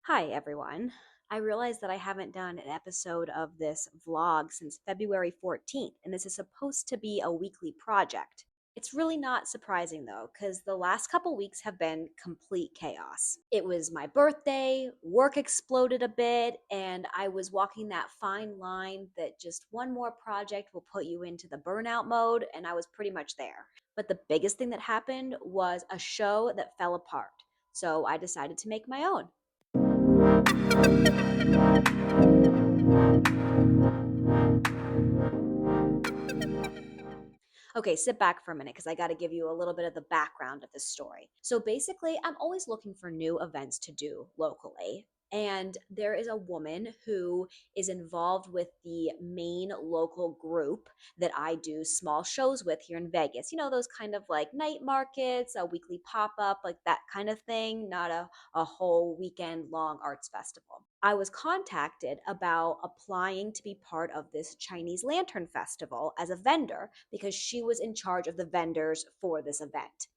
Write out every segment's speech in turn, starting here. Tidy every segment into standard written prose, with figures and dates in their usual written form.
Hi, everyone. I realize that I haven't done an episode of this vlog since February 14th, and this is supposed to be a weekly project. It's really not surprising though, because the last couple weeks have been complete chaos. It was my birthday, work exploded a bit, and I was walking that fine line that just one more project will put you into the burnout mode, and I was pretty much there. But the biggest thing that happened was a show that fell apart. So I decided to make my own. Okay, sit back for a minute because I got to give you a little bit of the background of this story. So basically, I'm always looking for new events to do locally. And there is a woman who is involved with the main local group that I do small shows with here in Vegas. You know, those kind of like night markets, a weekly pop up, like that kind of thing, not a whole weekend long arts festival. I was contacted about applying to be part of this Chinese Lantern Festival as a vendor because she was in charge of the vendors for this event.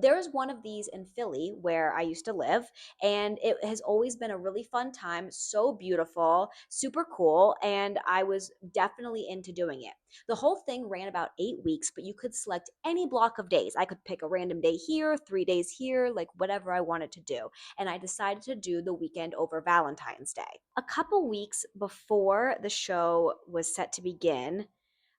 There's one of these in Philly where I used to live, and it has always been a really fun time. So beautiful, super cool, and I was definitely into doing it. The whole thing ran about 8 weeks, but you could select any block of days. I could pick a random day here, 3 days here, like whatever I wanted to do. And I decided to do the weekend over Valentine's Day. A couple weeks before the show was set to begin,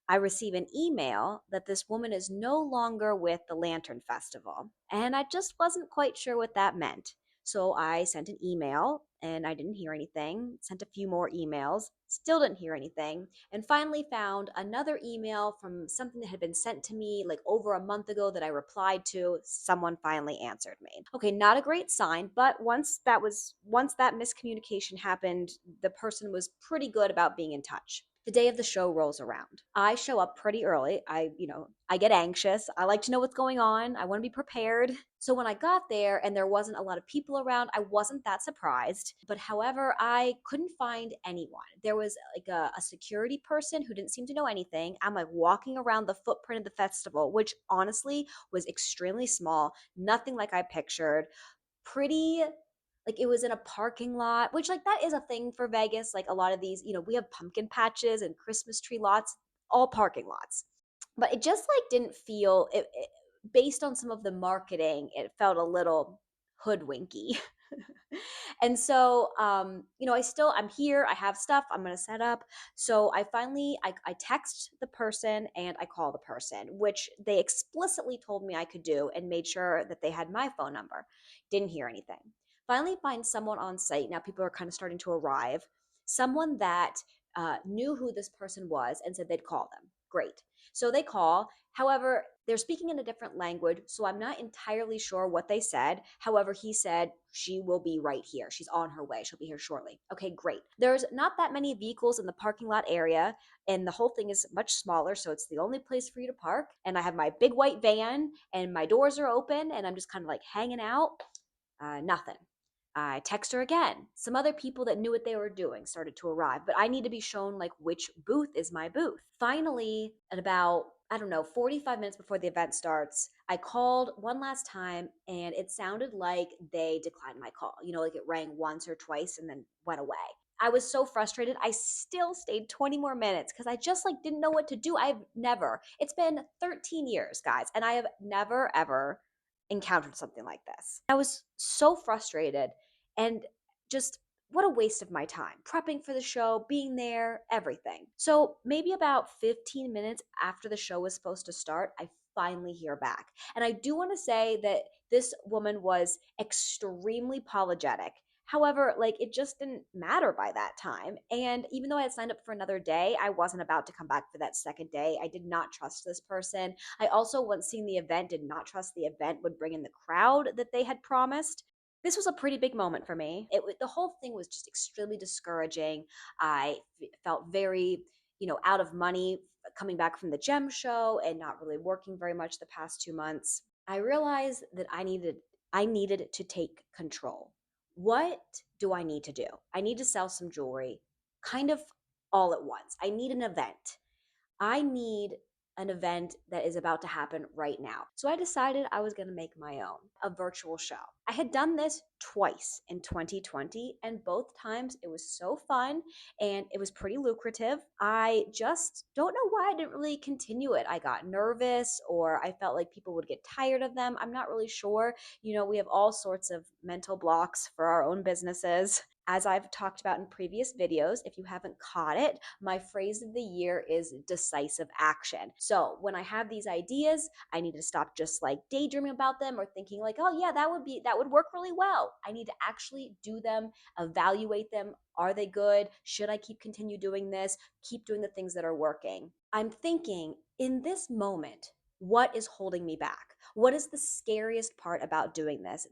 I receive an email that this woman is no longer with the Lantern Festival. And I just wasn't quite sure what that meant. So I sent an email and I didn't hear anything, sent a few more emails, still didn't hear anything, and finally found another email from something that had been sent to me like over a month ago that I replied to. Someone finally answered me. Okay, not a great sign, but once that miscommunication happened, the person was pretty good about being in touch. The day of the show rolls around. I show up pretty early. I get anxious. I like to know what's going on. I want to be prepared. So when I got there and there wasn't a lot of people around, I wasn't that surprised. But however, I couldn't find anyone. There was like a security person who didn't seem to know anything. I'm like walking around the footprint of the festival, which honestly was extremely small, nothing like I pictured. Pretty like it was in a parking lot, which like that is a thing for Vegas. Like a lot of these, we have pumpkin patches and Christmas tree lots, all parking lots. But it just like didn't feel based on some of the marketing, it felt a little hoodwinky. And so I'm here, I have stuff, I'm gonna set up. So I text the person and I call the person, which they explicitly told me I could do and made sure that they had my phone number. Didn't hear anything. Finally find someone on site. Now people are kind of starting to arrive. Someone that knew who this person was and said they'd call them. Great. So they call. However, they're speaking in a different language, so I'm not entirely sure what they said. However, he said she will be right here. She's on her way. She'll be here shortly. Okay, great. There's not that many vehicles in the parking lot area, and the whole thing is much smaller, so it's the only place for you to park. And I have my big white van, and my doors are open, and I'm just kind of like hanging out. Nothing. I text her again. Some other people that knew what they were doing started to arrive, but I need to be shown like which booth is my booth. Finally, at about, I don't know, 45 minutes before the event starts, I called one last time and it sounded like they declined my call. Like it rang once or twice and then went away. I was so frustrated. I still stayed 20 more minutes because I just like didn't know what to do. It's been 13 years, guys, and I have never ever encountered something like this. I was so frustrated and just what a waste of my time prepping for the show, being there, everything. So, maybe about 15 minutes after the show was supposed to start, I finally hear back. And I do want to say that this woman was extremely apologetic. However, like it just didn't matter by that time. And even though I had signed up for another day, I wasn't about to come back for that second day. I did not trust this person. I also, once seeing the event, did not trust the event would bring in the crowd that they had promised. This was a pretty big moment for me. The whole thing was just extremely discouraging. Felt very, out of money coming back from the gem show and not really working very much the past 2 months. I realized that I needed to take control. What do I need to do? I need to sell some jewelry kind of all at once. I need an event. I need an event that is about to happen right now. So I decided I was going to make my own, a virtual show. I had done this twice in 2020, and both times it was so fun and it was pretty lucrative. I just don't know why I didn't really continue it. I got nervous or I felt like people would get tired of them. I'm not really sure. We have all sorts of mental blocks for our own businesses. As I've talked about in previous videos, if you haven't caught it, my phrase of the year is decisive action. So when I have these ideas, I need to stop just like daydreaming about them or thinking like, oh yeah, that would work really well. I need to actually do them, evaluate them. Are they good? Should I continue doing this? Keep doing the things that are working. I'm thinking in this moment, what is holding me back? What is the scariest part about doing this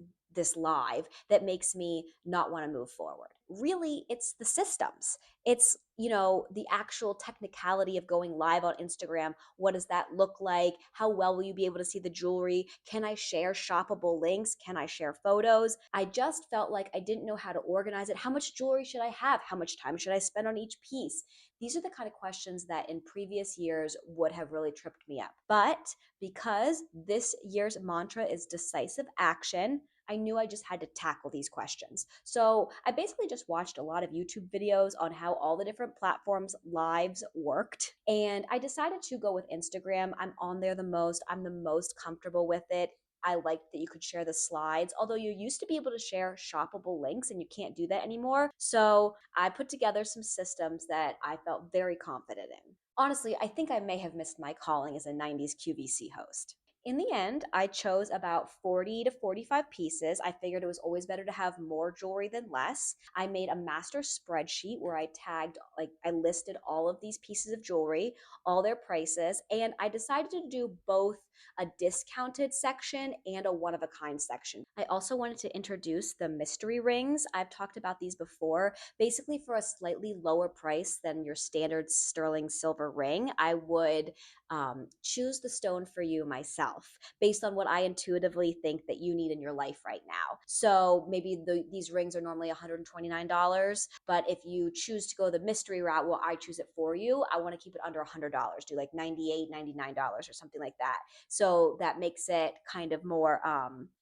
live that makes me not want to move forward? Really, it's the systems. It's, the actual technicality of going live on Instagram. What does that look like? How well will you be able to see the jewelry? Can I share shoppable links? Can I share photos? I just felt like I didn't know how to organize it. How much jewelry should I have? How much time should I spend on each piece? These are the kind of questions that in previous years would have really tripped me up. But because this year's mantra is decisive action, I knew I just had to tackle these questions. So I basically just watched a lot of YouTube videos on how all the different platforms lives worked. And I decided to go with Instagram. I'm on there the most. I'm the most comfortable with it. I liked that you could share the slides, although you used to be able to share shoppable links and you can't do that anymore. So I put together some systems that I felt very confident in. Honestly, I think I may have missed my calling as a 90s QVC host. In the end, I chose about 40 to 45 pieces. I figured it was always better to have more jewelry than less. I made a master spreadsheet where I listed all of these pieces of jewelry, all their prices, and I decided to do both a discounted section and a one of a kind section. I also wanted to introduce the mystery rings. I've talked about these before. Basically, for a slightly lower price than your standard sterling silver ring, I would choose the stone for you myself based on what I intuitively think that you need in your life right now. So maybe these rings are normally $129, but if you choose to go the mystery route, well, I choose it for you. I want to keep it under $100, do like $98, $99 or something like that. So that makes it kind of more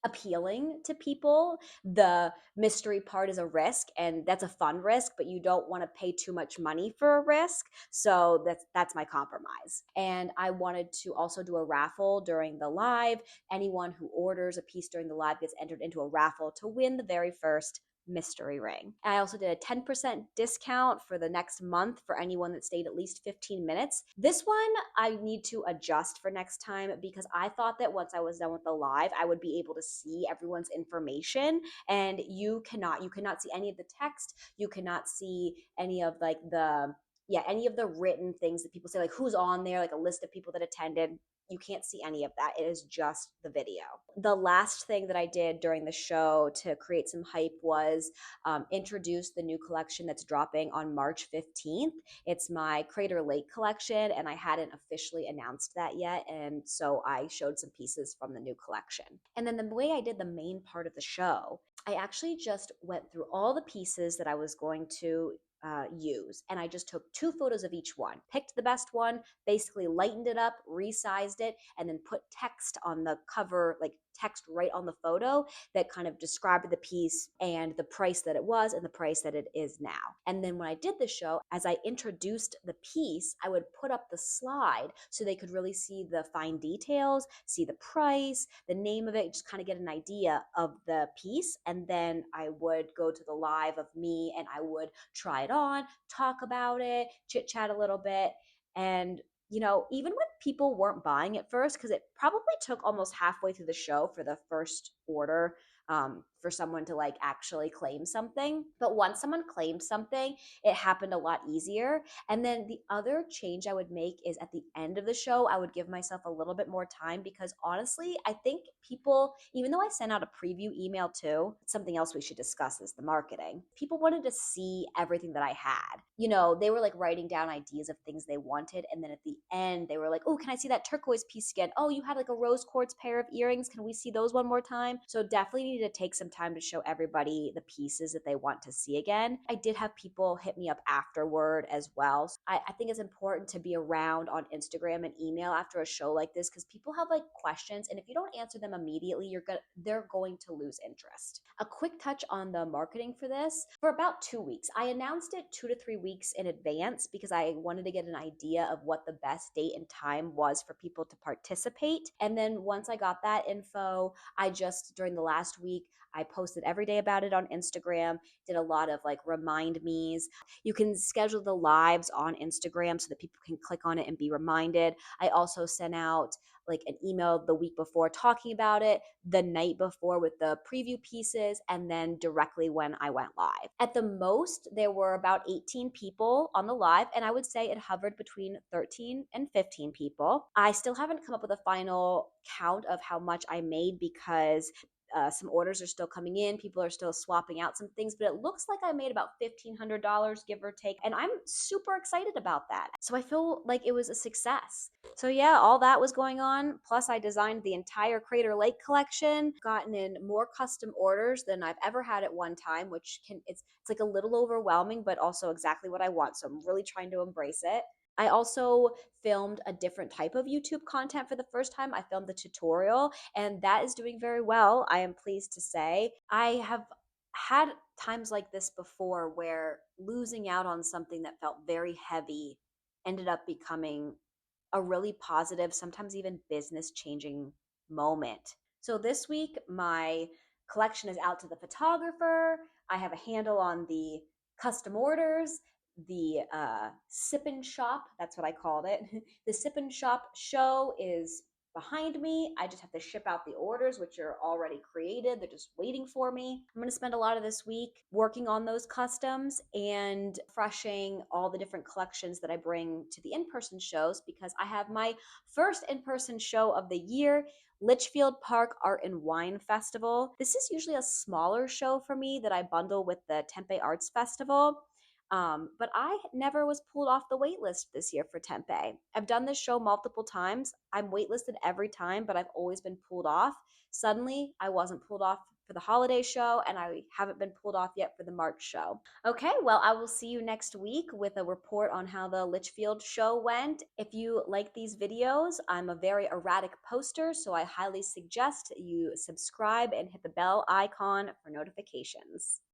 appealing to people. The mystery part is a risk, and that's a fun risk, but you don't want to pay too much money for a risk. So that's my compromise. And I wanted to also do a raffle during the live. Anyone who orders a piece during the live gets entered into a raffle to win the very first mystery ring. I also did a 10% discount for the next month for anyone that stayed at least 15 minutes. This one I need to adjust for next time because I thought that once I was done with the live, I would be able to see everyone's information, and you cannot see any of the text. You cannot see any of any of the written things that people say, like who's on there, like a list of people that attended. You can't see any of that. It is just the video. The last thing that I did during the show to create some hype was introduce the new collection that's dropping on March 15th. It's my Crater Lake collection, and I hadn't officially announced that yet. And so I showed some pieces from the new collection. And then the way I did the main part of the show, I actually just went through all the pieces that I was going to use. And I just took 2 photos of each one, picked the best one, basically lightened it up, resized it, and then put text on the cover, like text right on the photo that kind of described the piece and the price that it was and the price that it is now. And then when I did the show, as I introduced the piece, I would put up the slide so they could really see the fine details, see the price, the name of it, just kind of get an idea of the piece. And then I would go to the live of me and I would try it on, talk about it, chit chat a little bit. And even when people weren't buying at first, because it probably took almost halfway through the show for the first order for someone to like actually claim something. But once someone claimed something, it happened a lot easier. And then the other change I would make is at the end of the show, I would give myself a little bit more time because honestly, I think people, even though I sent out a preview email too, something else we should discuss is the marketing. People wanted to see everything that I had. They were like writing down ideas of things they wanted. And then at the end, they were like, oh, can I see that turquoise piece again? Oh, you had like a rose quartz pair of earrings. Can we see those one more time? So definitely need to take some time to show everybody the pieces that they want to see again. I did have people hit me up afterward as well. So I think it's important to be around on Instagram and email after a show like this because people have like questions, and if you don't answer them immediately, they're going to lose interest. A quick touch on the marketing for this. For about 2 weeks, I announced it 2 to 3 weeks in advance because I wanted to get an idea of what the best date and time was for people to participate. And then once I got that info, I just, during the last week, I posted every day about it on Instagram, did a lot of like remind me's. You can schedule the lives on Instagram so that people can click on it and be reminded. I also sent out like an email the week before talking about it, the night before with the preview pieces, and then directly when I went live. At the most, there were about 18 people on the live, and I would say it hovered between 13 and 15 people. I still haven't come up with a final count of how much I made because some orders are still coming in. People are still swapping out some things, but it looks like I made about $1,500, give or take. And I'm super excited about that. So I feel like it was a success. So yeah, all that was going on. Plus I designed the entire Crater Lake collection, gotten in more custom orders than I've ever had at one time, which it's like a little overwhelming, but also exactly what I want. So I'm really trying to embrace it. I also filmed a different type of YouTube content for the first time. I filmed the tutorial, and that is doing very well, I am pleased to say. I have had times like this before where losing out on something that felt very heavy ended up becoming a really positive, sometimes even business changing moment. So this week, my collection is out to the photographer. I have a handle on the custom orders. The Sip and Shop, that's what I called it. The Sip and Shop show is behind me. I just have to ship out the orders, which are already created. They're just waiting for me. I'm going to spend a lot of this week working on those customs and refreshing all the different collections that I bring to the in-person shows because I have my first in-person show of the year, Litchfield Park Art and Wine Festival. This is usually a smaller show for me that I bundle with the Tempe Arts Festival. But I never was pulled off the wait list this year for Tempe. I've done this show multiple times. I'm waitlisted every time, but I've always been pulled off. Suddenly, I wasn't pulled off for the holiday show, and I haven't been pulled off yet for the March show. Okay, well, I will see you next week with a report on how the Litchfield show went. If you like these videos, I'm a very erratic poster, so I highly suggest you subscribe and hit the bell icon for notifications.